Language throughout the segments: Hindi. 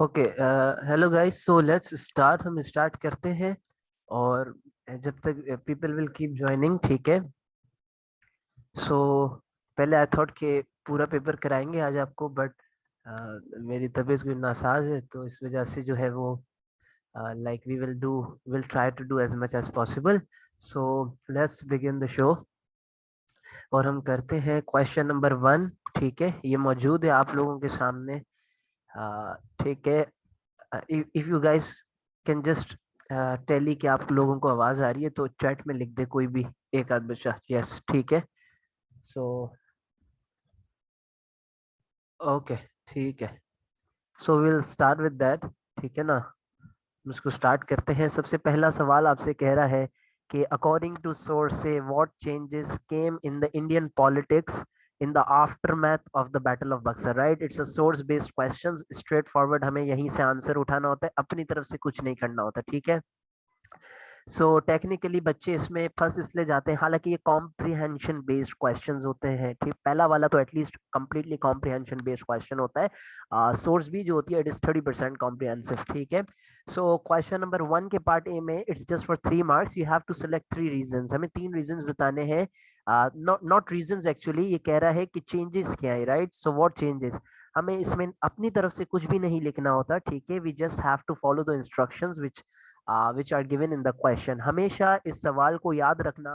Okay, hello guys, so let's start. हम स्टार्ट करते हैं और जब तक पीपल विल कीप ज्वाइनिंग, ठीक है। सो पहले आई थॉट कि पूरा पेपर कराएंगे आज आपको, बट मेरी तबीयत कोई नासाज है, तो इस वजह से जो है वो like will try to do as much as possible. So let's begin the show और हम करते हैं क्वेश्चन नंबर 1। ठीक है, ये मौजूद है आप लोगों के सामने। ठीक है, if you guys can just tally कि आप लोगों को आवाज आ रही है तो चैट में लिख दे कोई भी एक आध बच्चा यस, ठीक है। सो ओके, ठीक है। So will start with that, ठीक है ना। हम इसको स्टार्ट करते हैं। सबसे पहला सवाल आपसे कह रहा है कि अकॉर्डिंग टू सोर्स से what changes came in the Indian politics in the aftermath of the battle of Buxar. Right, it's a source based question, straight forward, हमें यहीं से आंसर उठाना होता है, अपनी तरफ से कुछ नहीं करना होता, ठीक है। सो टेक्निकली बच्चे इसमें फंस इसलिए जाते हैं, हालांकि ये कॉम्प्रिहेंशन बेस्ड क्वेश्चंस होते हैं, ठीक। पहला वाला तो at least completely comprehension based question होता है। सोर्स भी जो होती है इट इज 30% कॉम्प्रिहेंसिव, ठीक है। सो क्वेश्चन नंबर 1 के पार्ट ए में it's just for 3 marks, you have to select 3 reasons. हमें 3 रीजंस बताने हैं, नॉट रीजंस एक्चुअली, ये कह रहा है कि चेंजेस क्या है, राइट। सो व्हाट चेंजेस, हमें इसमें अपनी तरफ से कुछ भी नहीं लिखना होता, ठीक है। We just have to follow the instructions which are given in the question। हमेशा इस सवाल को याद रखना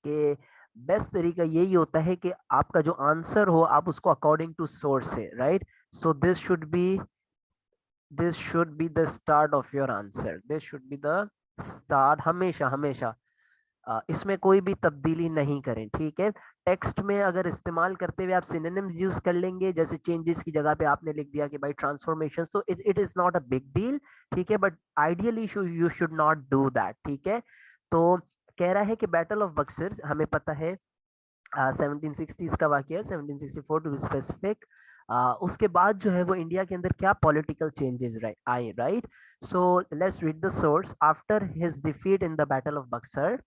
कि बेस्ट तरीका यही होता है कि आपका जो आंसर हो आप उसको अकॉर्डिंग टू सोर्स है, right. So this should be the start of your answer, this should be the start. हमेशा हमेशा इसमें कोई भी तब्दीली नहीं करें, ठीक है। टेक्स्ट में अगर इस्तेमाल करते हुए आप सिनोनिम्स यूज कर लेंगे, जैसे चेंजेस की जगह पे आपने लिख दिया कि भाई transformation, so it is not a big deal, ठीक है। But ideally you should not do that, ठीक है। तो कह रहा है कि बैटल ऑफ बक्सर हमें पता है 1760s का वाकया है, 1764 टू बी स्पेसिफिक। उसके बाद जो है वो इंडिया के अंदर क्या पॉलिटिकल चेंजेस आए, right. So let's read the source. After his defeat in the battle of Buxar,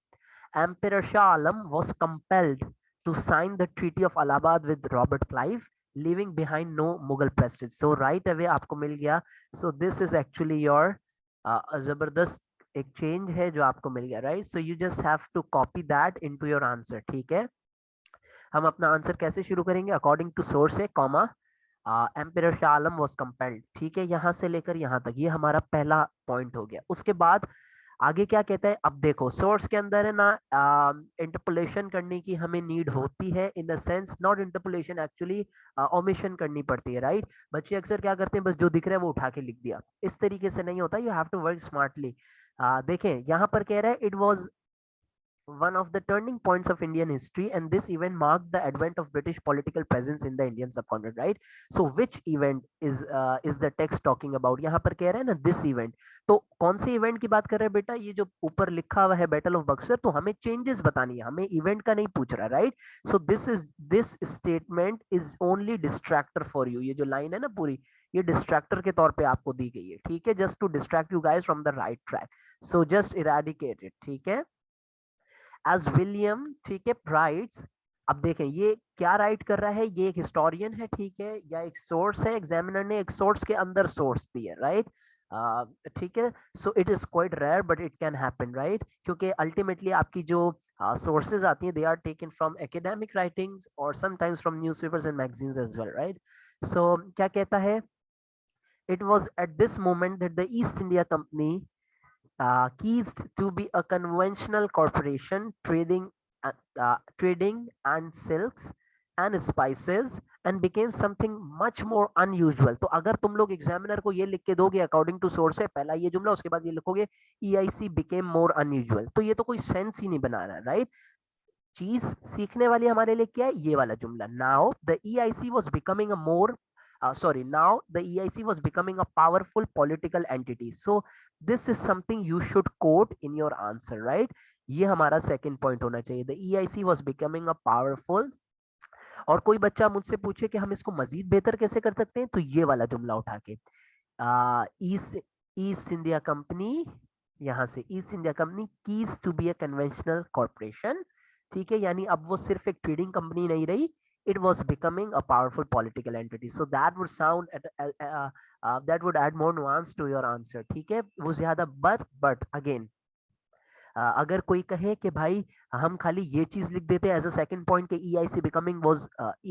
Emperor Shah Alam was compelled to sign the Treaty of Allahabad with Robert Clive, leaving behind no Mughal prestige. So right away आपको मिल गया। So this is actually your जबरदस्त एक चेंज है जो आपको मिल गया, right. So you just have to copy that into your answer, ठीक है। हम अपना आंसर कैसे शुरू करेंगे, अकॉर्डिंग टू सोर्स है, comma, emperor Shah Alam was compelled, ठीक है। यहां से लेकर यहां तक ये हमारा पहला पॉइंट हो गया। उसके बाद आगे क्या कहता है, अब देखो सोर्स के अंदर है ना, इंटरपोलेशन करने की हमें नीड होती है, in the sense not interpolation actually, omission करनी पड़ती है, राइट। बच्चे अक्सर क्या करते हैं, बस जो दिख रहा है वो उठा के लिख दिया, इस तरीके से नहीं होता, you have to work smartly. देखें यहाँ पर कह रहा है it was one of the turning points of Indian history, and this event marked the advent of British political presence in the Indian subcontinent, right? So which event is the text talking about? यहाँ पर कह रहा है ना this event, तो कौन से इवेंट की बात कर रहे हैं बेटा, ये जो ऊपर लिखा हुआ है बैटल ऑफ बक्सर, तो हमें चेंजेस बतानी है, हमें इवेंट का नहीं पूछ रहा, right. So this statement is only distractor for you, ये जो लाइन है ना पूरी, ये डिस्ट्रैक्टर के तौर पे आपको दी गई है, ठीक है, just to distract you guys from the right track. So just eradicate it, ठीक है। एज विलियम, ठीक है, राइट्स। अब देखें ये क्या राइट कर रहा है, ये एक हिस्टोरियन है, ठीक है, या एक सोर्स है, एग्जामिनर ने एक सोर्स के अंदर सोर्स दिया, राइट। ठीक है। So it is quite rare but it can happen, right, क्योंकि अल्टीमेटली आपकी जो सोर्सेज आती हैं they are taken from academic writings और sometimes from newspapers and magazines as well, right. So क्या कहता है, it was at this moment that the East India Company ceased to be a conventional corporation trading and silks and spices and became something much more unusual। तो अगर तुम लोग एग्जामिनर को ये लिख के दोगे अकॉर्डिंग टू सोर्स है, पहला ये जुमला, उसके बाद ये लिखोगे EIC became more unusual, तो ये तो कोई सेंस ही नहीं बना रहा है, राइट। चीज सीखने वाली हमारे लिए क्या है, ये वाला जुमला, now the EIC was becoming a more now the EIC was becoming a powerful political entity, so this is something you should quote in your answer, right। ये हमारा सेकंड पॉइंट होना चाहिए, the EIC was becoming a powerful। और कोई बच्चा मुझसे पूछे कि हम इसको मजीद बेहतर कैसे कर सकते हैं, तो ये वाला जुमला उठा के, ईस्ट ईस्ट इंडिया कंपनी, यहां से ईस्ट इंडिया कंपनी कीज to be a conventional corporation, ठीक है, यानी अब वो सिर्फ एक ट्रेडिंग कंपनी नहीं रही, it was becoming a powerful political entity. So that would sound that would add more nuance to your answer. ठीक है, वो ज्यादा but again अगर कोई कहे कि भाई हम खाली ये चीज लिख देते एज अ सेकंड पॉइंट के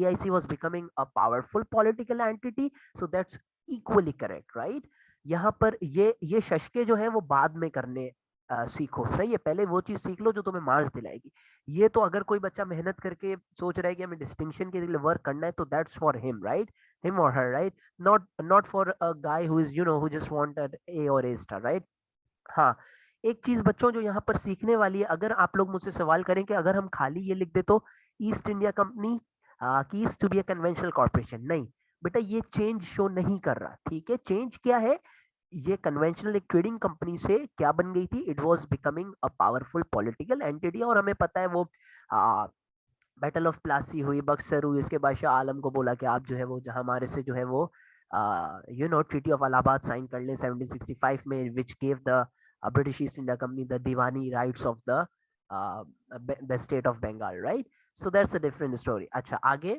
EIC was becoming a powerful political entity, so that's equally correct, right? यहाँ पर ये शशके जो है वो बाद में करने सीखो, सही है, पहले वो चीज सीख लो जो तुम्हें मार्क्स दिलाएगी। ये तो अगर कोई बच्चा मेहनत करके सोच रहा है कि हमें डिस्टिंक्शन के लिए वर्क करना है, तो that's for him, right, him और her, right, not for a guy who is who just wanted A और A स्टार, राइट। हाँ, एक चीज बच्चों जो यहाँ पर सीखने वाली है, अगर आप लोग मुझसे सवाल करें कि अगर हम खाली ये लिख दे तो ईस्ट इंडिया कंपनी कीज to be a conventional corporation, नहीं बेटा, ये चेंज शो नहीं कर रहा, ठीक है। चेंज क्या है, ये कन्वेंशनल एक ट्रेडिंग कंपनी से क्या बन गई थी, it was becoming a powerful political entity. और हमें पता है वो बैटल ऑफ प्लासी हुई, बक्सर हुई, इसके बाद शाह आलम को बोला कि आप जो है वो हमारे से जो है वो ट्रीटी ऑफ इलाहाबाद साइन कर लें 1765 में, which gave the British East India Company the Diwani rights of the state of Bengal, right? So that's a different story. अच्छा, आगे,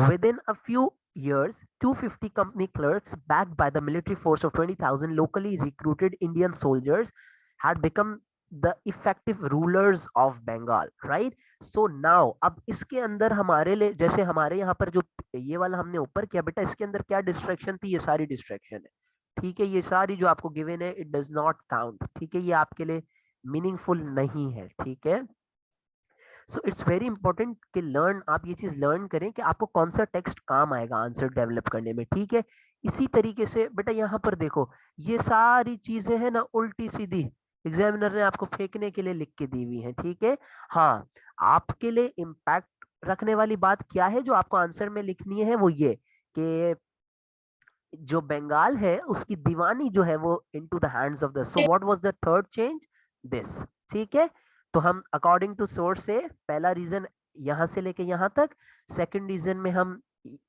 within a few years 250 company clerks backed by the military force of 20,000 locally recruited Indian soldiers had become the effective rulers of Bengal, right? So now, अब इसके अंदर हमारे लिए, जैसे हमारे यहाँ पर जो ये वाला हमने ऊपर किया बेटा, इसके अंदर क्या डिस्ट्रैक्शन थी, ये सारी डिस्ट्रैक्शन है, ठीक है, ये सारी जो आपको गिवन है इट डज नॉट काउंट, ठीक है, ये आपके लिए मीनिंगफुल नहीं है, ठीक है। सो इट्स वेरी इंपॉर्टेंट कि आप ये चीज लर्न करें कि आपको कौन सा टेक्स्ट काम आएगा आंसर डेवलप करने में, ठीक है। इसी तरीके से बेटा यहाँ पर देखो, ये सारी चीजें हैं ना उल्टी सीधी, एग्जामिनर ने आपको फेंकने के लिए लिख के दी हुई है, ठीक है। हाँ, आपके लिए इम्पैक्ट रखने वाली बात क्या है जो आपको आंसर में लिखनी है, वो ये कि जो बंगाल है उसकी दीवानी जो है वो into the hands of the, so what was the third change, this, ठीक है। तो हम अकॉर्डिंग टू सोर्स से पहला रीजन यहां से लेके यहां तक, सेकंड रीजन में हम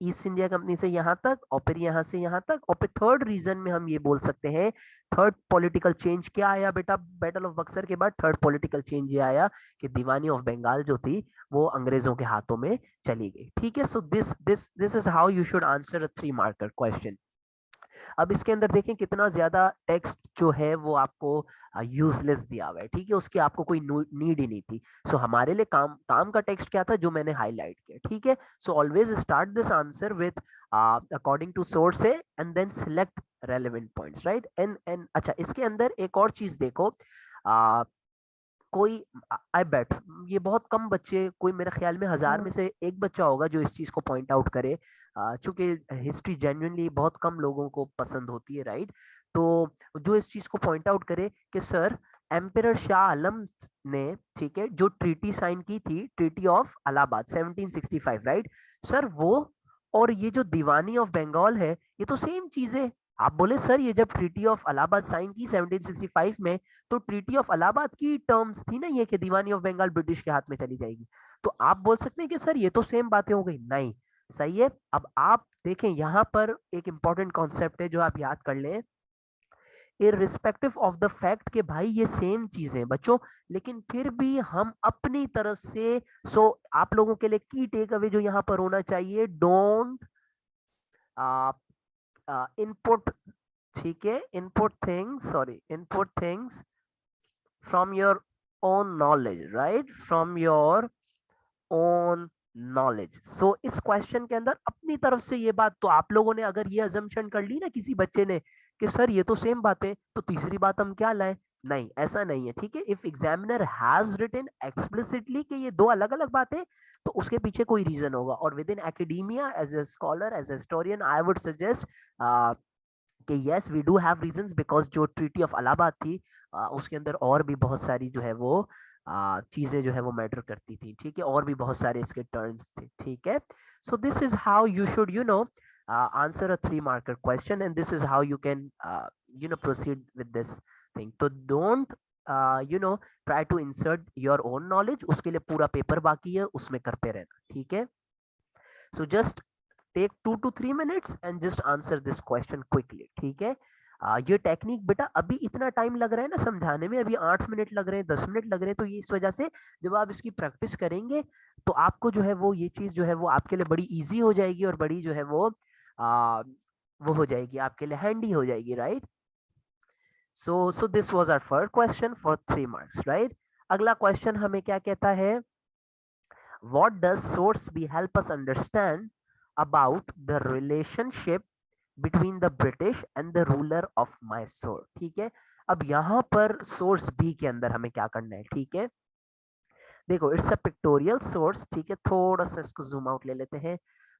ईस्ट इंडिया कंपनी से यहां तक, और फिर यहां से यहां तक, और फिर थर्ड रीजन में हम ये बोल सकते हैं थर्ड पॉलिटिकल चेंज क्या आया बेटा, बैटल ऑफ बक्सर के बाद थर्ड पॉलिटिकल चेंज ये आया कि दीवानी ऑफ बंगाल जो थी वो अंग्रेजों के हाथों में चली गई, ठीक है। So this is how you should answer a 3 marker question. अब इसके अंदर देखें कितना ज्यादा टेक्स्ट जो है वो आपको यूजलेस दिया हुआ है, ठीक है, उसकी आपको कोई नीड ही नहीं थी। सो हमारे लिए काम का टेक्स्ट क्या था जो मैंने हाईलाइट किया, ठीक है। So always start this answer with according to source and then select relevant points, right. And अच्छा, इसके अंदर एक और चीज देखो, कोई आई बेट ये बहुत कम बच्चे, कोई मेरे ख्याल में 1000 में से एक बच्चा होगा जो इस चीज को पॉइंट आउट करे, चूंकि हिस्ट्री जेन्युइनली बहुत कम लोगों को पसंद होती है, राइट। तो जो इस चीज को पॉइंट आउट करे कि सर एम्परर शाह आलम ने, ठीक है, जो ट्रीटी साइन की थी, treaty of Allahabad 1765, right sir, वो और ये जो दीवानी ऑफ बंगाल है ये तो सेम चीज है। आप बोले सर ये जब ट्रीटी ऑफ इलाहाबाद साइन की 1765 में, तो ट्रीटी ऑफ इलाहाबाद की टर्म्स थी ना ये कि दीवानी ऑफ बंगाल ब्रिटिश के हाथ में चली जाएगी, तो आप बोल सकते हैं कि सर ये तो सेम बातें हो गई, नहीं, सही है। अब आप देखें यहाँ पर एक इंपॉर्टेंट कॉन्सेप्ट है जो आप याद कर लें, इररिस्पेक्टिव ऑफ द फैक्ट कि भाई ये सेम चीजें बच्चों, लेकिन फिर भी हम अपनी तरफ से, सो आप लोगों के लिए की टेक अवे जो यहाँ पर होना चाहिए, डोंट इनपुट, ठीक है, input things from your own knowledge, right, from your own knowledge. So इस क्वेश्चन के अंदर अपनी तरफ से ये बात, तो आप लोगों ने अगर ये अजम्पशन कर ली ना किसी बच्चे ने कि सर ये तो सेम बात है, तो तीसरी बात हम क्या लाए, नहीं, ऐसा नहीं है, ठीक है। If examiner has written explicitly कि ये दो अलग अलग बातें, तो उसके पीछे कोई रीजन होगा। और within academia as a scholar, as a historian, I would suggest कि yes we do have reasons, because जो ट्रीटी ऑफ इलाहाबाद थी उसके अंदर और भी बहुत सारी जो है वो चीजें जो है वो मैटर करती थी, ठीक है, और भी बहुत सारे इसके टर्म्स थे, ठीक है। So this is how you should answer a 3 marker question, and this is how you can proceed with this thing. तो don't try to insert your own knowledge, उसके लिए पूरा पेपर बाकी है, उसमें करते रहना, ठीक है। So just take 2 to 3 minutes and just answer this question quickly, ठीक है। ये टेक्निक बेटा अभी इतना टाइम लग रहा है ना समझाने में, अभी 8 मिनट लग रहे हैं, 10 मिनट लग रहे हैं, तो ये इस वजह से जब आप इसकी प्रैक्टिस करेंगे तो आपको जो है वो ये चीज जो है वो आपके लिए बड़ी इजी हो जाएगी और बड़ी जो है वो हो जाएगी, आपके लिए हैंडी हो जाएगी, right. So this was our first question for 3 marks, right. अगला क्वेश्चन हमें क्या कहता है, what does source B help us understand about the relationship between the British and the ruler of Mysore? ठीक है, अब यहाँ पर सोर्स बी के अंदर हमें क्या करना है, ठीक है। देखो इट्स अ पिक्टोरियल सोर्स, ठीक है, थोड़ा सा इसको जूम आउट ले लेते हैं।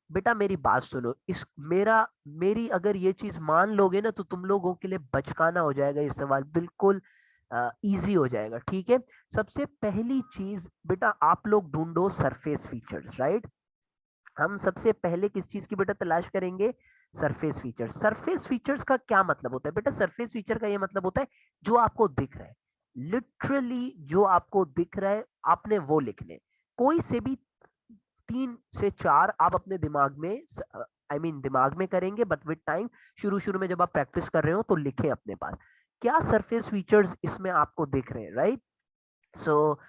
बेटा मेरी बात सुनो, इस मेरी अगर ये चीज मान लोगे ना तो तुम लोगों के लिए बचकाना हो जाएगा, ये सवाल बिल्कुल इजी हो जाएगा, ठीक है। सबसे पहली चीज बेटा आप लोग ढूंढो सरफेस फीचर्स, राइट। हम सबसे पहले किस चीज की बेटा तलाश करेंगे, सरफेस फीचर्स। सरफेस फीचर्स का क्या मतलब होता है बेटा, सरफेस फीचर का ये मतलब होता है जो आपको दिख रहा है, लिटरली जो आपको दिख रहा है आपने वो लिखने, कोई से भी 3 से 4 आप अपने दिमाग में दिमाग में करेंगे, बट विद टाइम शुरू शुरू में जब आप प्रैक्टिस कर रहे हो तो लिखें अपने पास क्या सरफेस फीचर्स इसमें आपको दिख रहे हैं, राइट। सो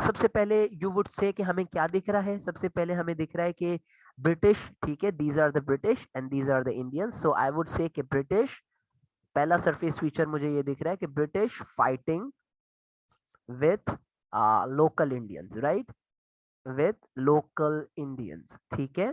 सबसे पहले यू वुड से कि हमें क्या दिख रहा है, सबसे पहले हमें दिख रहा है कि ब्रिटिश, ठीक है, these are the British and these are the Indians. So I would say कि ब्रिटिश, पहला सरफेस फीचर मुझे ये दिख रहा है कि British fighting with local Indians, right, with local Indians, ठीक है।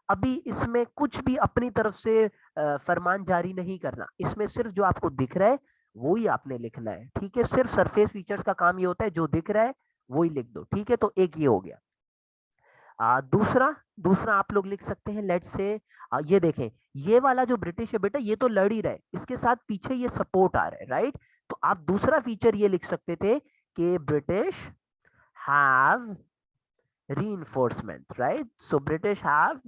अभी इसमें कुछ भी अपनी तरफ से फरमान जारी नहीं करना, इसमें सिर्फ जो आपको दिख रहा है वो ही आपने लिखना है, ठीक है। सिर्फ सरफेस फीचर्स का काम ये होता है जो दिख रहा है वो ही लिख दो, ठीक है। तो एक ये हो गया। दूसरा दूसरा आप लोग लिख सकते हैं, लेट्स से ये देखें, ये वाला जो ब्रिटिश है बेटा ये तो लड़ ही रहा है, इसके साथ पीछे ये सपोर्ट आ रहा है, राइट। तो आप दूसरा फीचर ये लिख सकते थे कि British have reinforcement, right? So British have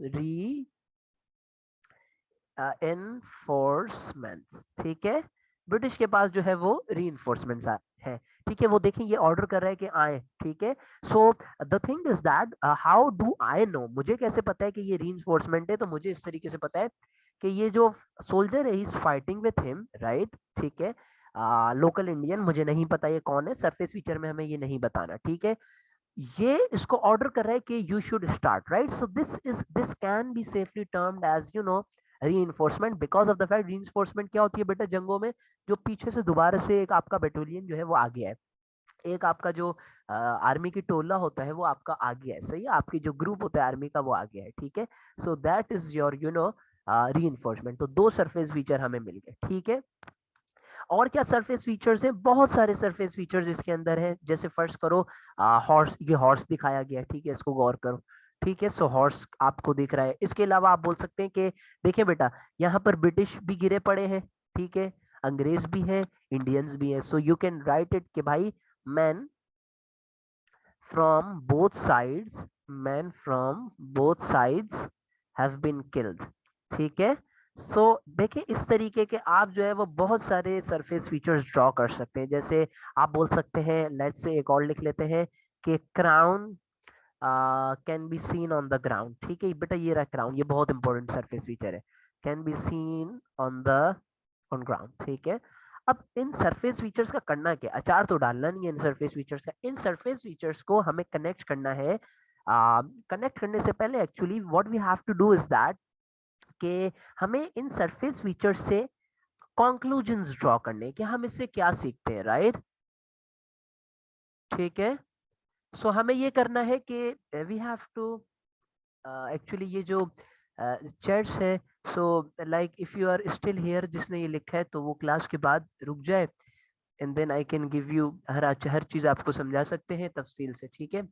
reinforcements, ठीक है। ब्रिटिश के पास जो है वो reinforcements है, ठीक है। वो देखें ये ऑर्डर कर रहा है कि आए, ठीक है। So the thing is that how do I know, मुझे कैसे पता है कि ये reinforcement है, तो मुझे इस तरीके से पता है कि ये जो सोल्जर है is fighting with him, right, ठीक है। लोकल इंडियन मुझे नहीं पता ये कौन है, सरफेस फीचर में हमें ये नहीं बताना, ठीक है। ये इसको ऑर्डर कर रहा है कि you should start, right. So this can be safely termed as reinforcement, because of the fact reinforcement क्या होती है बेटा जंगों में, जो पीछे से दोबारा से एक आपका बटालियन जो है वो आ गया है, एक आपका जो आर्मी की टोला होता है वो आपका आ गया है, सही है, आपकी जो ग्रुप होता है आर्मी का वो आ गया है, ठीक है। So that is your reinforcement. तो 2 सरफेस फीचर हमें मिल गए, ठीक है। और क्या सरफेस फीचर्स हैं, बहुत सारे सरफेस फीचर्स इसके अंदर हैं। जैसे फर्स्ट करो हॉर्स, ये हॉर्स दिखाया गया है, ठीक है, इसको गौर करो, ठीक है। सो हॉर्स आपको दिख रहा है। इसके अलावा आप बोल सकते हैं कि देखिए बेटा यहाँ पर ब्रिटिश भी गिरे पड़े हैं, ठीक है, अंग्रेज भी हैं, इंडियंस भी हैं। So you can write it कि भाई man from both sides, man from both sides have been killed, ठीक है। सो देखिए इस तरीके के आप जो है वो बहुत सारे सरफेस फीचर्स ड्रॉ कर सकते हैं। जैसे आप बोल सकते हैं, लेट्स से एक और लिख लेते हैं कि crown can be seen on the ground, ठीक है बेटा, ये रहा क्राउन, ये बहुत इंपॉर्टेंट सरफेस फीचर है, can be seen on the on ground, ठीक है। अब इन सरफेस फीचर्स का करना क्या, अचार तो डालना नहीं है इन सरफेस फीचर्स का, इन सरफेस फीचर्स को हमें कनेक्ट करना है। कनेक्ट करने से पहले actually what we have to do is that कि हमें इन सरफेस फीचर से कंक्लूजन्स ड्रॉ करने कि हम इससे क्या सीखते हैं, राइट, ठीक है। सो हमें ये करना है कि वी हैव टू एक्चुअली ये जो चर्च है, so like if you are still here, जिसने ये लिखा है तो वो क्लास के बाद रुक जाए, and then I can give you हर चीज आपको समझा सकते हैं तफसील से, ठीक है।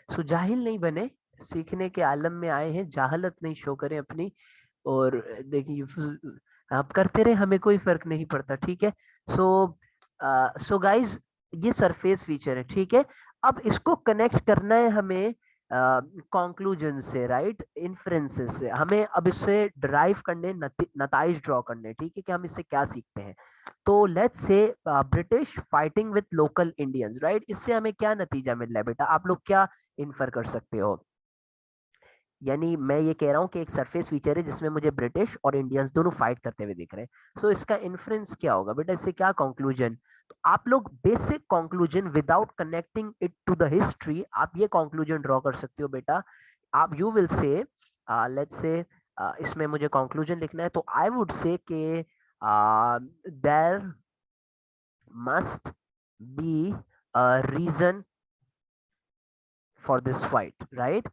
सो जाहिल नहीं बने, सीखने के आलम में आए हैं, जाहलत नहीं शो करें अपनी, और देखिए आप करते रहे, हमें कोई फर्क नहीं पड़ता, ठीक है। सो गाइज ये सरफेस फीचर है, ठीक है। अब इसको कनेक्ट करना है हमें कंक्लूजन से, राइट, इन्फ्रेंसेस से, हमें अब इससे ड्राइव करने, नताइज ड्रॉ करने, ठीक है, कि हम इससे क्या सीखते हैं। तो let's say British fighting with local Indians, right, इससे हमें क्या नतीजा मिल रहा है बेटा, आप लोग क्या इन्फर कर सकते हो। यानी मैं ये कह रहा हूँ कि एक सरफेस फीचर है जिसमें मुझे ब्रिटिश और इंडियंस दोनों फाइट करते हुए दिख रहे हैं। सो इसका इन्फ्रेंस क्या होगा बेटा, इससे क्या कंक्लूजन? तो आप लोग basic conclusion without connecting it to the history आप ये कंक्लूजन ड्रॉ कर सकते हो बेटा। आप you will say let's say इसमें मुझे कंक्लूजन लिखना है तो आई वुड से कि there must be a reason for this fight, right?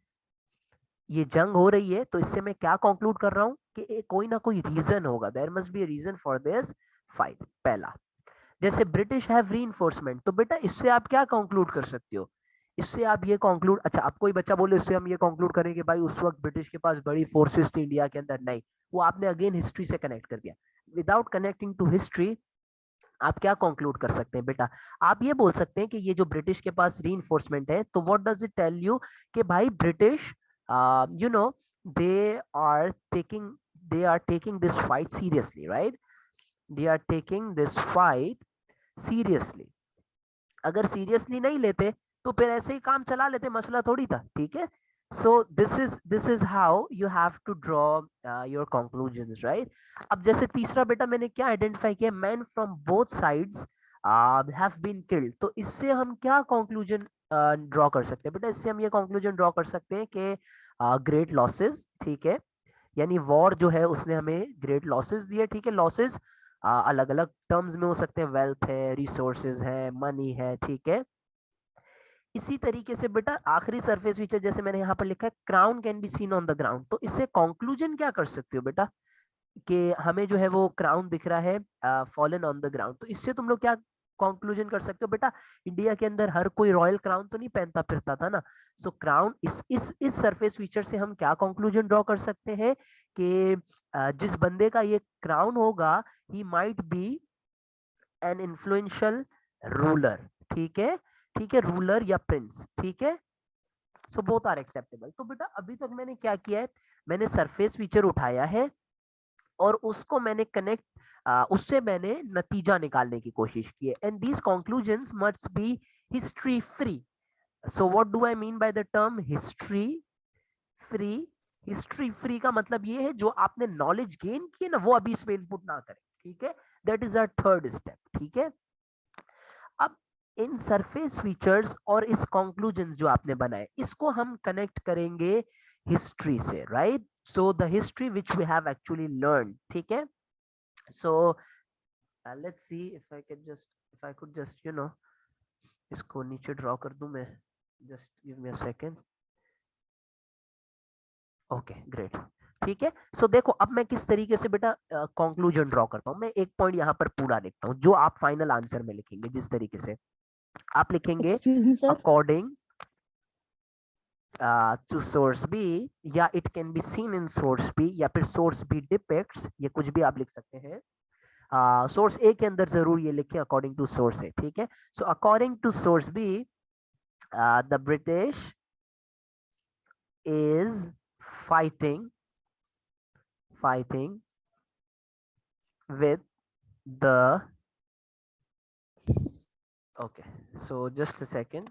ये जंग हो रही है तो इससे मैं क्या कंक्लूड कर रहा हूं कि कोई ना कोई रीजन होगा, there must be a reason for this fight. पहला, जैसे ब्रिटिश हैव रीइंफोर्समेंट, तो बेटा इससे आप क्या कंक्लूड कर सकते हो? इससे आप ये कंक्लूड, अच्छा आप कोई बच्चा बोले इससे हम ये कंक्लूड करें कि भाई उस वक्त ब्रिटिश के पास बड़ी फोर्सेस थी इंडिया के अंदर, नहीं, वो आपने अगेन हिस्ट्री से कनेक्ट कर दिया। विदाउट कनेक्टिंग टू हिस्ट्री आप क्या कंक्लूड कर सकते हैं बेटा? आप ये बोल सकते हैं कि ये जो ब्रिटिश के पास रीइंफोर्समेंट है तो what does it tell you कि भाई British you know they are taking they are taking this fight seriously, right? They are taking this fight seriously. अगर सीरियसली नहीं लेते तो फिर ऐसे ही काम चला लेते, मसला थोड़ी था, ठीक है? So this is how you have to draw your conclusions, right? अब जैसे तीसरा बेटा मैंने क्या आइडेंटिफाई किया, man from both sides have been killed, तो इससे हम क्या कंक्लूजन ड्रॉ कर सकते हैं बेटा? इससे हम ये कंक्लूजन ड्रॉ कर सकते हैं कि ग्रेट लॉसेस, ठीक है? यानी वॉर जो है उसने हमें ग्रेट लॉसेस दिए, ठीक है? लॉसेस अलग अलग टर्म्स में हो सकते हैं, वेल्थ है, रिसोर्सेज है, मनी है, ठीक है? इसी तरीके से बेटा आखिरी सरफेस फीचर जैसे मैंने यहाँ पर लिखा है, crown can be seen on the ground, तो इससे कंक्लूजन क्या कर सकते हो बेटा कि हमें जो है वो क्राउन दिख रहा है फॉलन ऑन द ग्राउंड, तो इससे तुम लोग क्या कंक्लूजन कर सकते हो बेटा? इंडिया के अंदर हर कोई रॉयल क्राउन तो नहीं पहनता फिरता था ना। सो क्राउन इस सरफेस फीचर से हम क्या कंक्लूजन ड्रॉ कर सकते हैं कि जिस बंदे का ये क्राउन होगा ही might be an influential ruler, ठीक है? ठीक है, रूलर या प्रिंस, ठीक है? So both are acceptable. तो बेटा अभी तक मैंने क्या किया है, मैंने सरफेस फीचर उठाया है और उसको मैंने कनेक्ट उससे मैंने नतीजा निकालने की कोशिश की है, and these conclusions must be history free. So what do I mean by the term history free? History free का मतलब ये है जो आपने नॉलेज गेन की है ना वो अभी इसमें इनपुट ना करें, ठीक है? That is our third step, ठीक है? अब इन सरफेस फीचर्स और इस कंक्लूजन जो आपने बनाए इसको हम कनेक्ट करेंगे हिस्ट्री से, right? So the history which we have actually learn, ठीक है? So let's see if I can just if I could just इसको नीचे ड्रॉ कर दूं मैं, just give me a second. Okay great, ठीक है? सो देखो अब मैं किस तरीके से बेटा कंक्लूजन ड्रॉ करता हूँ। मैं एक पॉइंट यहाँ पर पूरा लिखता हूँ जो आप फाइनल आंसर में लिखेंगे, जिस तरीके से आप लिखेंगे Excuse me, sir. According to source B, या it can be seen in source B, या फिर source B depicts, ये कुछ भी आप लिख सकते हैं। सोर्स ए के अंदर जरूर ये लिखे अकॉर्डिंग टू सोर्स ए, ठीक है? So according to source B the British is fighting with the okay, so just a second.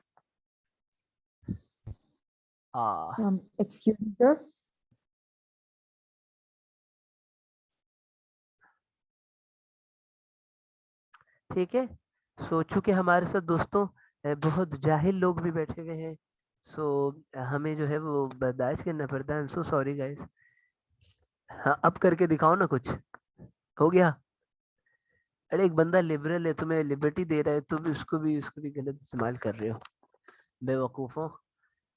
Excuse me, sir. ठीक है? सो चूंकि हमारे साथ दोस्तों बहुत जाहिल लोग भी बैठे हुए हैं, सो हमें जो है वो बर्दाश्त करना पड़ता है। I am so sorry guys. हाँ अब करके दिखाओ ना कुछ, हो गया? अरे एक बंदा लिबरल है, तुम्हें लिबर्टी दे रहा है, तुम उसको भी गलत इस्तेमाल कर रहे हो, बेवकूफों।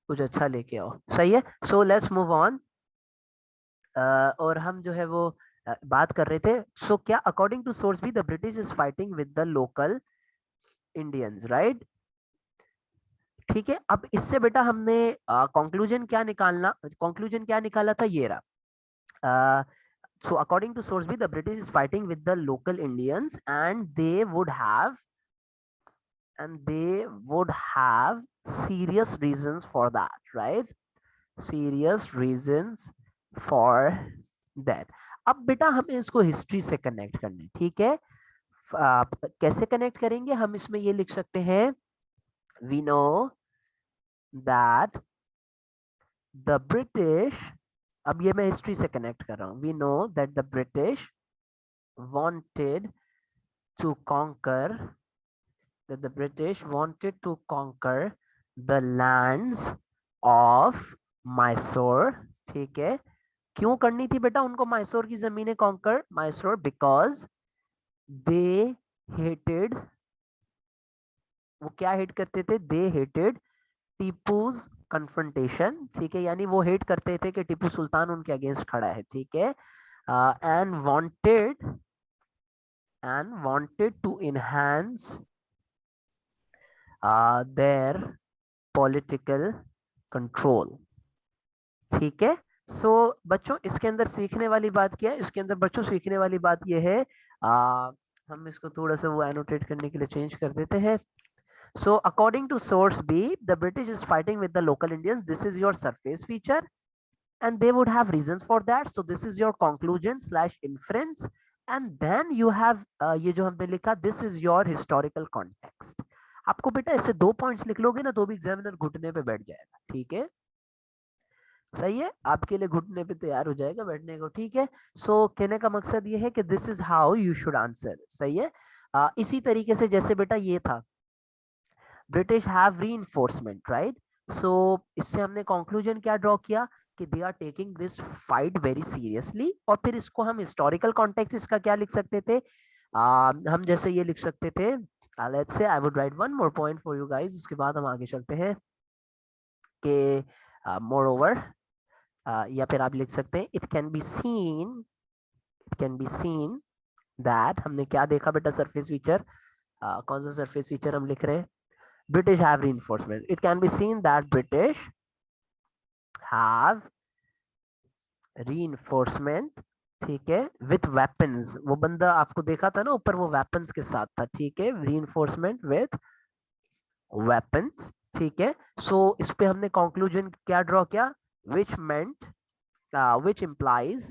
कुछ अच्छा लेके आओ, सही है? So let's move on. और हम जो है वो बात कर रहे थे, सो क्या अकॉर्डिंग टू सोर्स भी the British is fighting with the local Indians, right? ठीक है, अब इससे बेटा हमने कंक्लूजन क्या निकाला था, ये रहा। So according to source B, the British is fighting with the local Indians, and they would have serious reasons for that, right? Serious reasons for that. अब बेटा हमें इसको हिस्ट्री से कनेक्ट करना है, ठीक है? कैसे कनेक्ट करेंगे हम? इसमें ये लिख सकते हैं, we know that the British, अब ये मैं हिस्ट्री से कनेक्ट कर रहा हूं, we know that the British wanted to conquer, that the British wanted to conquer the lands of Mysore, ठीक है। क्यों करनी थी बेटा उनको मैसूर की जमीनें conquer? Mysore because they hated, वो क्या हेट करते थे? दे हेटेड टीपूज कन्फ्रंटेशन, ठीक है, यानी वो हेट करते थे कि टीपू सुल्तान उनके अगेंस्ट खड़ा है, ठीक है। And wanted to enhance their political control, ठीक है। सो बच्चों इसके अंदर सीखने वाली बात क्या है? इसके अंदर बच्चों सीखने वाली बात ये है, हम इसको थोड़ा सा वो एनोटेट करने के लिए चेंज कर देते हैं। So according to source B, the British is fighting with the local Indians. This is your surface feature, and they would have reasons for that. So this is your conclusion slash inference, and then you have ये जो हमने लिखा, this is your historical context. आपको बेटा ऐसे 2 पॉइंट्स लिख लोगे ना तो भी एग्जामिनर घुटने पे बैठ जाएगा, ठीक है, सही है, आपके लिए घुटने पे तैयार हो जाएगा बैठने को, ठीक है। सो कहने का मकसद ये है कि this is how you should answer, सही है। इसी तरीके से जैसे बेटा ये था, British have reinforcement, right. So इससे हमने कंक्लूजन क्या ड्रॉ किया कि they are taking this fight very seriously, और फिर इसको हम हिस्टोरिकल कॉन्टेक्स्ट इसका क्या लिख सकते थे? हम जैसे ये लिख सकते थे, let's say I would write one more point for you guys, उसके बाद हम आगे चलते हैं कि मोर ओवर, या फिर आप लिख सकते हैं it can be seen that, हमने क्या देखा बेटा सरफेस फीचर, कौन सा सरफेस फीचर हम लिख रहे हैं? British have reinforcement, it can be seen that British have reinforcement, ठीक है, विथ वेपन्स, वो बंदा आपको देखा था ना ऊपर, वो वेपन्स के साथ था, ठीक है, रीइंफोर्समेंट विथ वेपन्स, ठीक है। सो इस पे हमने कंक्लूजन क्या ड्रॉ किया? which meant which implies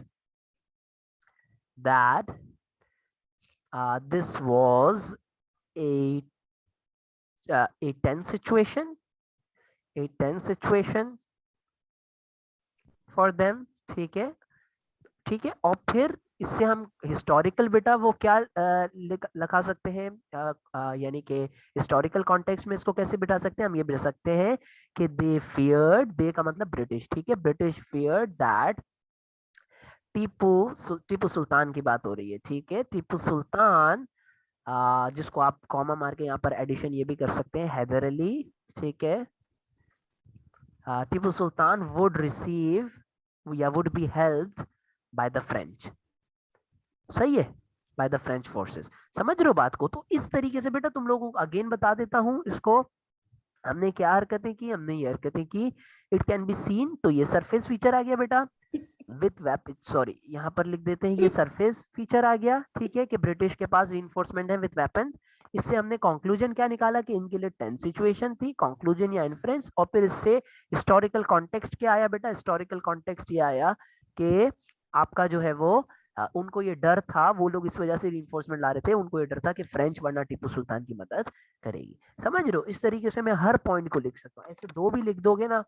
that this was a tense situation, for them, ठीक है, ठीक है। और फिर इससे हम हिस्टोरिकल बेटा वो क्या लिखा सकते हैं, यानी कि हिस्टोरिकल कॉन्टेक्स्ट में इसको कैसे बिठा सकते हैं? हम ये बिठा सकते हैं कि दे फियर्ड, दे का मतलब ब्रिटिश, ठीक है, British feared that Tipu Sultan की बात हो रही है, ठीक है, टीपू सुल्तान, जिसको आप कॉमा मार के यहाँ पर एडिशन ये भी कर सकते हैं, हैदर अली, ठीक है, टीपू सुल्तान वुड रिसीव या would be helped by the French, सही है, बाय द फ्रेंच फोर्सेस। समझ रहे हो बात को? तो इस तरीके से बेटा तुम लोगों को अगेन बता देता हूं इसको, हमने क्या हरकतें की, हमने ये हरकतें की, इट कैन बी सीन, तो ये सरफेस फीचर आ गया बेटा, विथ वेपन, सॉरी यहाँ पर लिख देते हैं ये सरफेस फीचर आ गया, ठीक है, कि ब्रिटिश के पास रीइंफोर्समेंट है विथ वेपन्स। इससे हमने कंक्लूजन क्या निकाला कि इनके लिए टेंस सिचुएशन थी, कंक्लूजन या इन्फ्रेंस, और फिर इससे हिस्टोरिकल कॉन्टेक्स्ट क्या आया बेटा? हिस्टोरिकल कॉन्टेक्स्ट ये आया कि आपका जो है वो उनको ये डर था, वो लोग इस वजह से रीइंफोर्समेंट ला रहे थे, उनको ये डर था कि फ्रेंच वरना टीपू सुल्तान की मदद करेगी। समझ रहे हो? इस तरीके से मैं हर पॉइंट को लिख सकता हूँ, ऐसे 2 भी लिख दोगे ना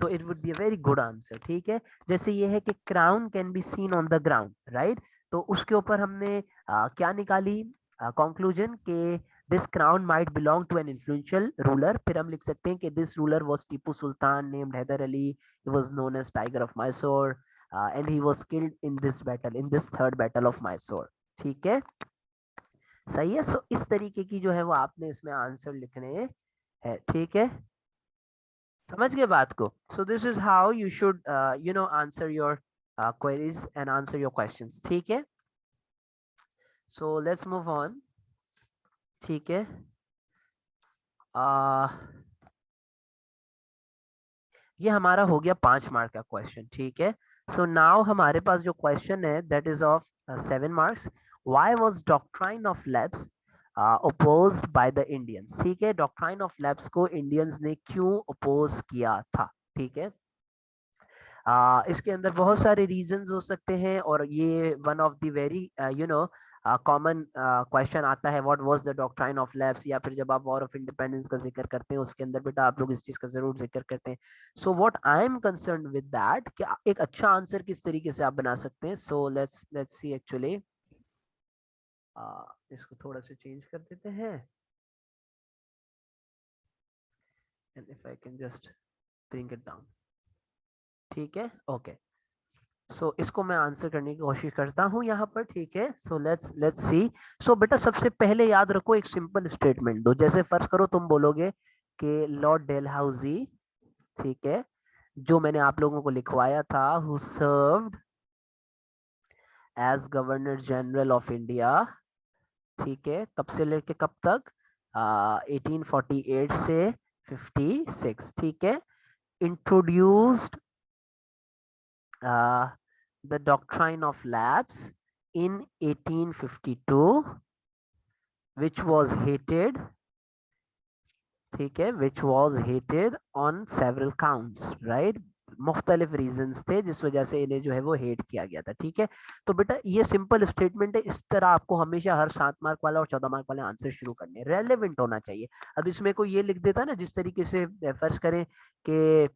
तो it would be a very good answer, ठीक है। जैसे ये है कि crown can be seen on the ground, right, तो उसके ऊपर हमने क्या निकाली कंक्लूजन के this crown might belong to an influential ruler, फिर हम लिख सकते हैं कि this ruler was Tipu Sultan named Hyder Ali, he was known as tiger of Mysore, and he was killed in this battle, in this third battle of Mysore, ठीक है, सही है। सो इस तरीके की जो है वो आपने इसमें आंसर लिखने हैं, ठीक है, समझ गए बात को? सो this is how you should answer your queries and answer your questions, ठीक है। सो लेट्स मूव ऑन, ठीक है। ये हमारा हो गया 5 मार्क का क्वेश्चन, ठीक है। सो नाउ हमारे पास जो क्वेश्चन है that is of 7 marks, why was doctrine of lapse opposed by the Indians, ठीक है, डॉक्ट्राइन ऑफ लैप्स को इंडियंस ने क्यों अपोज किया था, ठीक है। इसके अंदर बहुत सारे रीजंस हो सकते हैं और ये one of the very common question आता है, what was the doctrine of lapse, या फिर जब आप वॉर ऑफ इंडिपेंडेंस का जिक्र करते हैं उसके अंदर बेटा आप लोग इस चीज का जरूर जिक्र करते हैं। So what I am concern with that कि एक अच्छा आंसर किस तरीके से आप बना सकते हैं। सो लेट्स सी एक्चुअली, इसको थोड़ा सा चेंज कर देते हैं, and if I can just bring it down, ठीक है, ओके। सो इसको मैं आंसर करने की कोशिश करता हूं यहाँ पर, ठीक है। सो लेट्स सी। सो बेटा सबसे पहले याद रखो, एक सिंपल स्टेटमेंट दो, जैसे फर्ज करो तुम बोलोगे कि लॉर्ड डेलहाउजी, ठीक है, जो मैंने आप लोगों को लिखवाया था, who served as governor general of India, ठीक है, कब से लेके कब तक, 1848 से 56, ठीक है, introduced the doctrine of lapse in 1852, which was hated, ठीक है, which was hated on several counts, right? मुख्तलिफ रीजंस थे जिस वजह से इन्हें जो है वो हेट किया गया था, ठीक है। तो बेटा ये सिंपल स्टेटमेंट है, इस तरह आपको हमेशा हर 7 मार्क वाला और 14 मार्क वाले आंसर शुरू करने, रेलेवेंट होना चाहिए। अब इसमें कोई ये लिख देता ना, जिस तरीके से फर्ज करें कि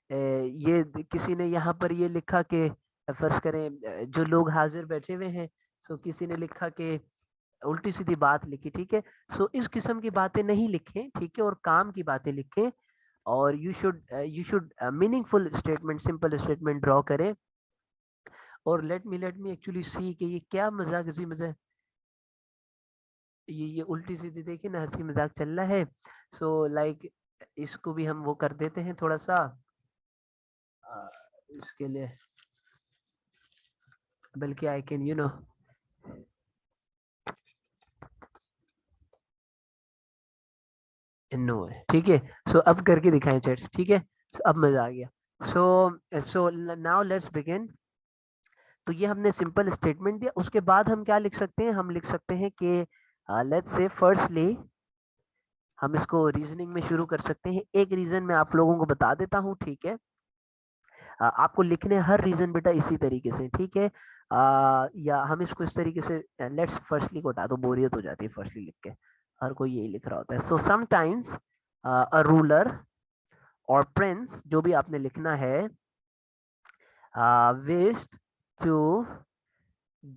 ये किसी ने यहाँ पर ये लिखा कि फर्ज करें जो लोग हाजिर बैठे हुए हैं, सो किसी ने लिखा कि उल्टी सीधी बात लिखी, ठीक है। सो इस किस्म की बातें नहीं लिखें, ठीक है, और काम की बातें लिखें, और you should meaningful statement, simple statement draw करें। और लेट मी एक्चुअली सी कि ये क्या मजाक, हंसी मजाक, ये उल्टी सीधी देखिए ना, हंसी मजाक चल रहा है। सो लाइक इसको भी हम वो कर देते हैं थोड़ा सा, इसके लिए, बल्कि आई कैन नो, ठीक है। सो अब करके दिखाएं चैट्स, ठीक है। अब मजा आ गया। So now let's begin. तो ये हमने सिंपल स्टेटमेंट दिया, उसके बाद हम क्या लिख सकते हैं, हम लिख सकते हैं कि लेट्स से फर्स्टली हम इसको रीजनिंग में शुरू कर सकते हैं। एक रीजन मैं आप लोगों को बता देता हूँ, ठीक है। आपको लिखने हर रीजन बेटा इसी तरीके से, ठीक है। या हम इसको इस तरीके से, लेट्स फर्स्टली को हटा दो, बोरियत हो जाती है फर्स्टली लिख के, हर कोई यही लिख रहा होता है। सो समटाइम्स अ रूलर और प्रिंस, जो भी आपने लिखना है, wished to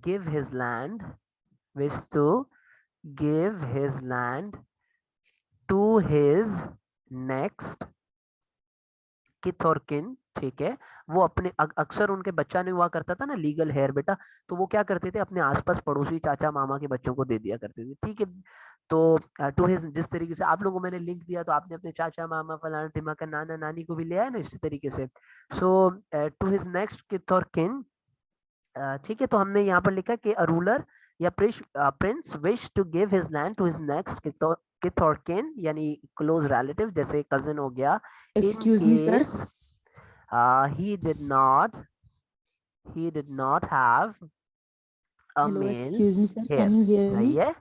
give his land, wished to give his land to his next किथ और किन, ठीक है। वो अपने अक्सर उनके बच्चा नहीं हुआ करता था ना लीगल हेयर बेटा, तो वो क्या करते थे, अपने आसपास पड़ोसी चाचा मामा के बच्चों को दे दिया करते थे, ठीक है। तो टू हिज, जिस तरीके से आप लोगों को मैंने लिंक दिया, तो आपने अपने चाचा मामा फलाना टिमाका नाना नानी को भी ले आया ना, इसी तरीके से। सो टू हिज नेक्स्ट किथ और किन, ठीक है। तो हमने यहाँ पर लिखा कि अ रूलर या prince wish to give his land to his next kith और किन, यानी क्लोज रिलेटिव, जैसे कजिन हो गया, इन Excuse me, sir. Case he did not have a Hello, male excuse me, sir. hair, Can you hear सही me? है।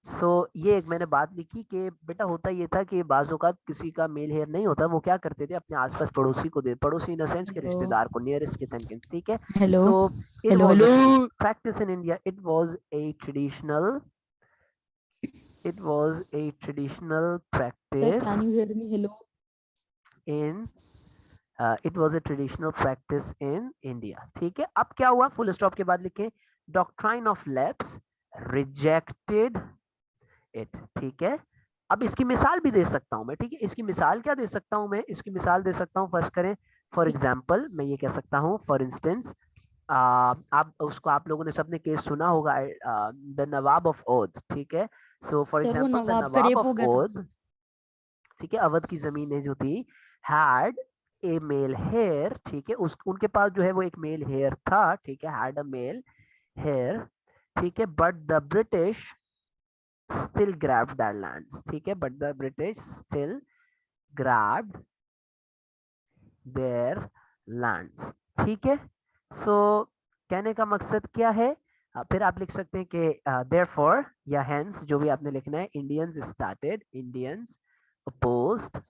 सो ये एक मैंने बात लिखी कि बेटा होता ये था कि बाजू का किसी का मेल हेयर नहीं होता, वो क्या करते थे, अपने आसपास पड़ोसी को दे, पड़ोसी इन सेंस के Hello. रिश्तेदार को, नियरेस्ट किथ एंड किन्स, ठीक है। Hello. So it Hello. Was Hello. practice in India, it was a traditional Sir, practice can you hear me? Hello. in it was a traditional practice in India, ठीक है। अब क्या हुआ, फुल स्टॉप के बाद लिखे doctrine of lapse rejected it, ठीक है। अब इसकी मिसाल भी दे सकता हूं मैं, ठीक है। इसकी मिसाल क्या दे सकता हूं मैं, इसकी मिसाल दे सकता हूं, फर्स्ट करें फॉर एग्जाम्पल, मैं ये कह सकता हूं फॉर इंस्टेंस, आप उसको, आप लोगों ने सबने केस सुना होगा, द नवाब ऑफ ओध, ठीक है। सो फॉर सर वो एग्जाम्पल द नवाब का नवाब रेप हो ऑफ गया था। ओध, ठीक है, अवध की जमीनें जो थी, हैड ए मेल हेयर, ठीक है, उस उनके पास जो है वो एक मेल हेयर था, ठीक है, हैड अ मेल हेयर, ठीक है, but the British still grabbed that lands, ठीक है, but the British still grabbed there lands, ठीक है। सो कहने का मकसद क्या है, फिर आप लिख सकते हैं कि देयरफॉर या हेंस, जो भी आपने लिखना है, Indians opposed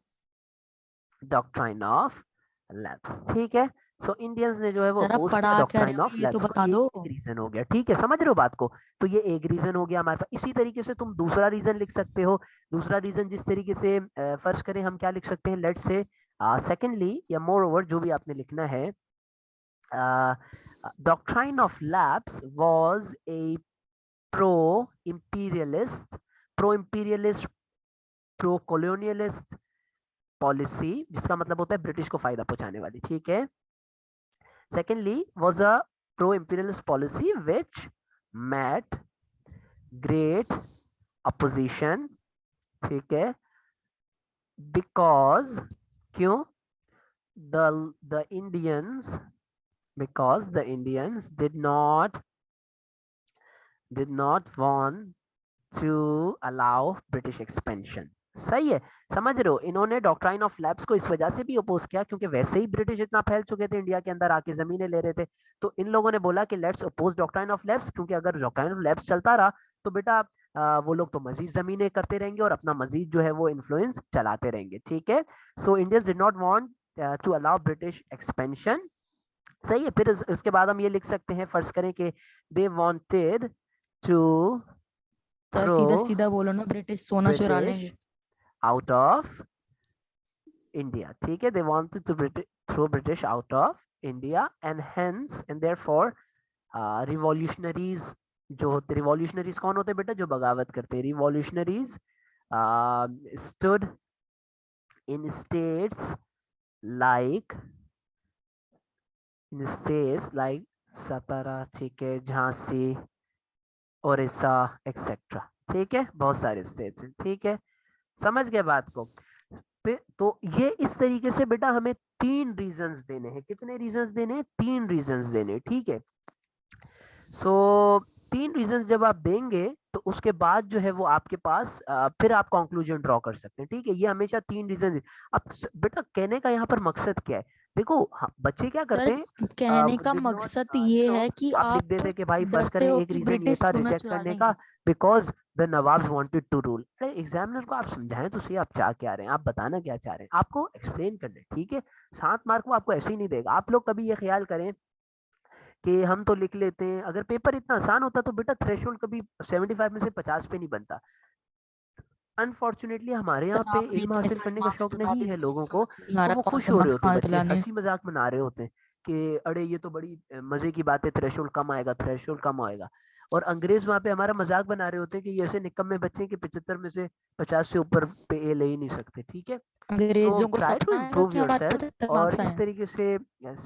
doctrine of labs, ठीक है। सो इंडियंस ने जो है वो सर आप अपोज किया पढ़ा क्या रहे डॉक्ट्राइन हो ऑफ ये तो लैब्स को, बता ये दो। एक रीजन हो गया, ठीक है, समझ रहे हो बात को। तो ये एक रीजन हो गया हमारे पास। इसी तरीके से तुम दूसरा रीजन लिख सकते हो। दूसरा रीजन जिस तरीके से फर्ज करें हम क्या लिख सकते हैं, लेट्स से सेकेंडली या मोर ओवर जो भी आपने लिखना है, doctrine of labs was a pro imperialist pro imperialist pro colonialist policy, जिसका मतलब होता है ब्रिटिश को फायदा पहुंचाने वाली, ठीक है। Secondly was a pro imperialist policy which met great opposition, ठीक है, बिकॉज क्यों, the Indians, because the Indians did not want to allow British expansion। सही है, समझ रहे हो, इन्होंने डॉक्ट्राइन ऑफ लैब्स को इस वजह से भी अपोज किया क्योंकि वैसे ही ब्रिटिश इतना फैल चुके थे, इंडिया के अंदर आके जमीनें ले रहे थे। तो इन लोगों ने बोला कि let's oppose doctrine of lapse, क्योंकि अगर डॉक्ट्राइन ऑफ लैब्स चलता रहा तो बेटा वो लोग तो मजीद जमीनें करते रहेंगे और अपना मजीद जो है वो इन्फ्लुएंस चलाते रहेंगे, ठीक है। So Indians did not want to allow British expansion. सही है, फिर उसके बाद हम ये लिख सकते हैं, फर्ज करें कि they wanted to sir throw सीधा सीधा बोलो ना, ब्रिटिश सोना चुरा ब्रिटिश लेंगे। आउट ऑफ इंडिया, ठीक है, they wanted to throw British out of India and hence and therefore revolutionaries जो होते, रिवॉल्यूशनरीज कौन होते हैं बेटा, जो बगावत करते हैं, revolutionaries stood in states like सतारा, ठीक है, झांसी, ओडिशा एक्सेट्रा, ठीक है, बहुत सारे स्टेट्स हैं, ठीक है, समझ गए बात को। तो ये इस तरीके से बेटा हमें 3 रीजंस देने हैं। कितने रीजंस देने हैं, 3 रीजंस देने हैं, ठीक है। सो 3 रीजंस जब आप देंगे तो उसके बाद जो है वो आपके पास फिर आप कंक्लूजन ड्रॉ कर सकते हैं, ठीक है। ये हमेशा 3 रीजन। अब बेटा कहने का यहाँ पर मकसद क्या है, देखो बच्चे क्या करते सर हैं, कहने का डिड नॉट मकसद ये है कि आप लिख आप देते कि भाई फर्स्ट डरते करें हो एक कि रीजन ये ब्रिटिश था सोना रिजेक्ट चुरा करने का, लेंगे। Because the nawab wanted to rule. अरे एग्जामिनर को आप समझाएं तो सही, आप चाह क्या रहे हैं, आप बताना क्या चाह रहे हैं, आपको एक्सप्लेन करना है, ठीक है। 7 मार्क वो आपको ऐसे ही नहीं देगा। आप लोग कभी ये ख्याल करें कि हम तो लिख लेते हैं, अगर पेपर इतना आसान होता तो बेटा थ्रेशोल्ड कभी 75 में से 50 पे नहीं बनता। अनफॉर्चुनेटली हमारे यहाँ सर पे आपने इल्म इतने हासिल सारे करने का मार्क्स शौक बता नहीं दिए, है मुझे लोगों को, समझ नहीं आ तो रहा वो कौन खुश से हो रहे मार्क्स होते हैं कहाँ बच्चे, चलाने हैं। हंसी मजाक मना रहे होते हैं कि अरे ये तो बड़ी मजे की बात है, थ्रेशोल्ड कम आएगा, थ्रेशोल्ड कम आएगा। और अंग्रेज वहां पे हमारा मजाक बना रहे होते हैं कि ये ऐसे निकम्मे बच्चे हैं कि 75 में से 50 से ऊपर पे ए ले ही नहीं सकते, ठीक है। तो अंग्रेजों को ट्राई टू सपना आएगा इम्प्रूव कि योर हमारे सेल्फ 75 और मार्क्स इस आए। तरीके से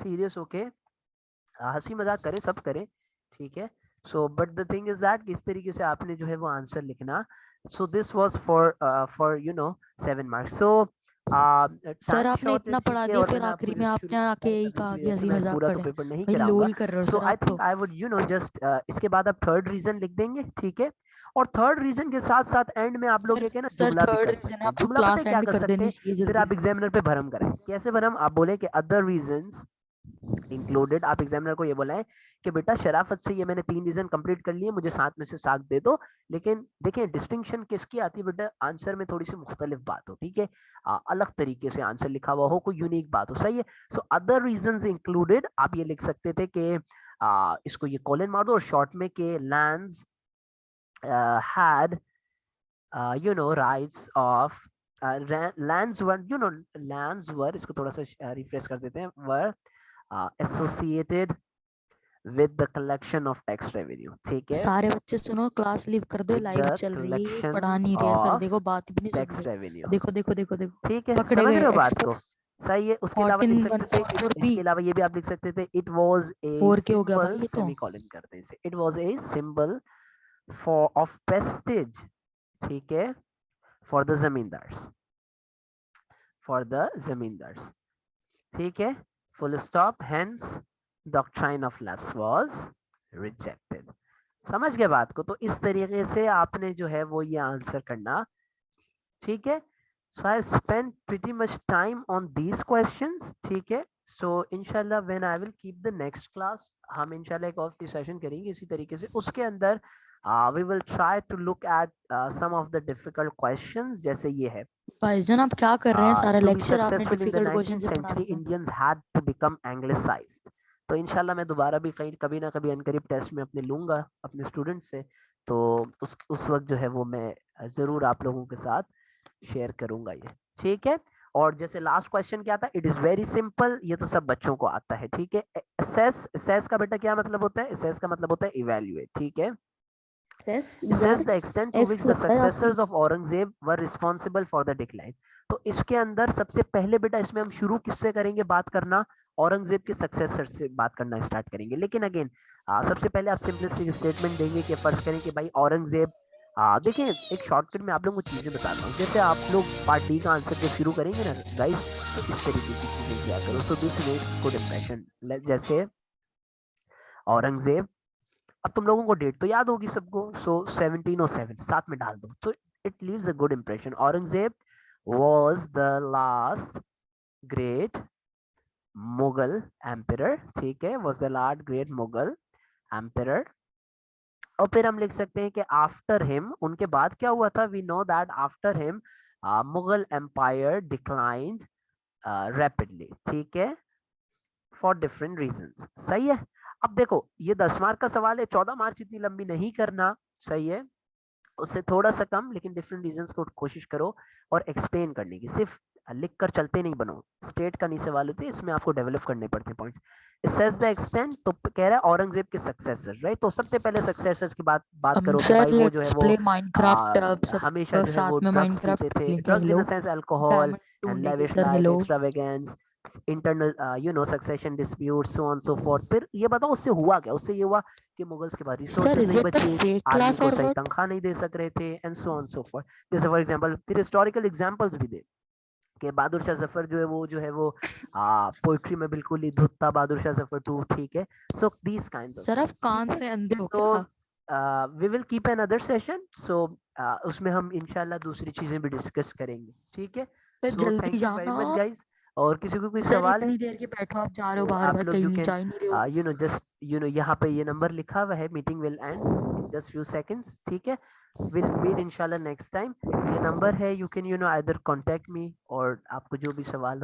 सीरियस होके हंसी मजाक करें, सब करें, ठीक है। So but the thing is that किस तरीके से आपने जो है वो आंसर लिखना। सो this was for 7 marks. So sir time आपने शॉर्ट है, इतना ठीक पढ़ा है, दिया और फिर मैंने आखिरी आपको में जैसे आपने शुरू में आके बताया यही करने कहा के कि लिए, ऐसे हंसी मैं मजाक पूरा तो पढ़े। पेपर नहीं भाई कराऊंगा। लोल कर रहे हो सो सर आई आप थिंक तो। आई वुड जस्ट इसके बाद आप थर्ड रीजन लिख देंगे, ठीक है। और थर्ड रीजन के साथ साथ एंड में आप लोग सर एक है ना सर जुमला भी थर्ड कर रीजन सकते हैं। आपको जुमला पता है क्लास क्या एंड कर कर सकते देनी हैं, चाहिए फिर जल्दी आप से। एग्जामिनर पे भरम कराएं। कैसे भरम, आप बोले कि अदर रीजंस इंक्लूडेड, आप एग्जामिनर को ये बोला है कि बेटा शराफत से ये मैंने 3 रीजन कंप्लीट कर लिए, मुझे 7 में से 7 दे दो। लेकिन देखें डिस्टिंक्शन किसकी आती है बेटा, आंसर में थोड़ी सी मुख्तलिफ बात हो, ठीक है, अलग तरीके से आंसर लिखा हुआ हो, कोई यूनिक बात हो, सही है। सो अदर रीजंस इंक्लूडेड आप ये लिख सकते थे कि इसको ये कॉलन मार दो और शॉर्ट में के lands had rights of lands were lands were, इसको थोड़ा सा रिफ्रेश कर देते हैं, were associated with the collection of tax revenue, ठीक है, सारे बच्चे सुनो, क्लास लीव कर दो, with लाइव the चल रही है, ये पढ़ा collection नहीं रहे सर, of देखो बात भी नहीं सुन tax रहे। revenue, देखो देखो देखो देखो, ठीक है, पकड़े समझ गए रहे हो बात को, एक्सपोज। सही है। उसके अलावा लिख सकते थे 14144 बी। इसके अलावा ये भी आप लिख सकते थे, इट वाज ए 4 के हो गया भाई सिंबल, ये तो। सेमीकोलन करते हैं इसे, it was a symbol for of prestige, ठीक है, for the zamindars, for the zamindars, ठीक है, full stop, hence doctrine of lapse was rejected. समझ गए बात को, तो इस तरीके से आपने जो है वो ये आंसर करना, ठीक है। So I spend pretty much time on these questions, ठीक है। सो इंशाल्लाह when I will keep the next class, हम इंशाल्लाह एक और सेशन करेंगे इसी तरीके से, उसके अंदर we will try to look at some of the difficult questions जैसे ये है भाईजान आप क्या कर रहे हैं? सारा to be लेक्चर आपने successful in the difficult question 19th से बना century दिया। Indians had to become anglicized। तो इंशाल्लाह मैं दोबारा भी कहीं कभी ना कभी अनकरीब टेस्ट में अपने लूंगा अपने स्टूडेंट से, तो उस वक्त जो है वो मैं जरूर आप लोगों के साथ शेयर करूंगा ये, ठीक है। और जैसे लास्ट क्वेश्चन क्या था, इट इज वेरी सिंपल, ये तो सब बच्चों को आता है, ठीक है। असेस का बेटा क्या मतलब होता है? असेस का मतलब होता है इवैल्यूएट, ठीक है। Assess the extent to which the successors of Aurangzeb were responsible for the decline। तो इसके अंदर सबसे पहले बेटा इसमें हम शुरू किससे करेंगे बात करना? औरंगजेब के सक्सेसर से बात करना स्टार्ट करेंगे। लेकिन अगेन सबसे पहले आप सिंपलिस्टिक स्टेटमेंट देंगे कि फर्ज करें कि भाई औरंगजेब, देखिए एक शॉर्टकट में आप लोगों को चीजें बताता हूँ। जैसे आप लोग पार्ट डी का आंसर जब शुरू करेंगे ना गाइस, तो इस तरीके की चीजें किया करो, so this makes good impression. जैसे औरंगजेब, अब तुम लोगों को डेट तो याद होगी सबको, सो 1707 साथ में डाल दो, तो it leaves a good impression. Aurangzeb was the last great Mughal emperor, ठीक है, was the last great Mughal emperor. और फिर हम लिख सकते हैं कि आफ्टर हिम, उनके बाद क्या हुआ था? We know that after him Mughal empire declined rapidly, ठीक है, फॉर डिफरेंट रीजंस। सही है। अब देखो ये 10 मार्क का सवाल है, 14 मार्क इतनी लंबी नहीं करना, सही है, उससे थोड़ा सा कम, लेकिन डिफरेंट रीजंस को कोशिश करो और एक्सप्लेन करने की, सिर्फ लिख कर चलते नहीं बनो। स्टेट का नहीं सवाल होते, इसमें आपको डेवलप करने पड़ते हैं पॉइंट्स। सेज द एक्सटेंट, तो कह रहा है औरंगजेब के सक्सेसर्स, राइट। तो सबसे पहले सक्सेसर्स की बात करो कि सर भाई वो जो है लेट्स वो प्ले माइनक्राफ्ट सब हमेशा जो है वो साथ में ड्रग्स पीते माइनक्राफ्ट थे, खेलेंगे। Drugs in hello the sense alcohol diamond and ढूंढने की लेविश इधर। Life, hello extravagance, internal succession dispute, so on so fourth. फिर ये बताओ उससे हुआ क्या? उससे ये हुआ कि मुगल्स के पास सर रिसोर्सेज इज नहीं इट अ बचे, फेक आर्मी क्लास को और सही व्हाट? तनख्वाह नहीं दे सक रहे थे, and so on so fourth. जैसे फॉर एग्जांपल फिर हिस्टोरिकल एग्जांपल्स भी दे कि बहादुर शाह जफर जो है वो पोइट्री में बिल्कुल ही धुत था, बहादुर शाह जफर टू, ठीक है। So these kinds of sir stuff, आप ठीक कान है। से अंधे हो तो क्या? We will keep another session, so उसमें हम इंशाल्लाह दूसरी चीजें भी डिस्कस करेंगे, ठीक है। सर सो जल्दी थैंक यू वेरी जाना। Much guys. और किसी को कोई सर सवाल है इतनी देर के बैठो, आप जा रहे हो तो बाहर आप बाहर, लोग यू कहीं कैन जा ही नहीं रहे हो। जस्ट यहाँ पे ये नंबर लिखा हुआ है, meeting will and in just few seconds, ठीक है। विल मीट इंशाल्लाह नेक्स्ट टाइम। तो ये नंबर है, you can either contact me, और आपको जो भी सवाल हो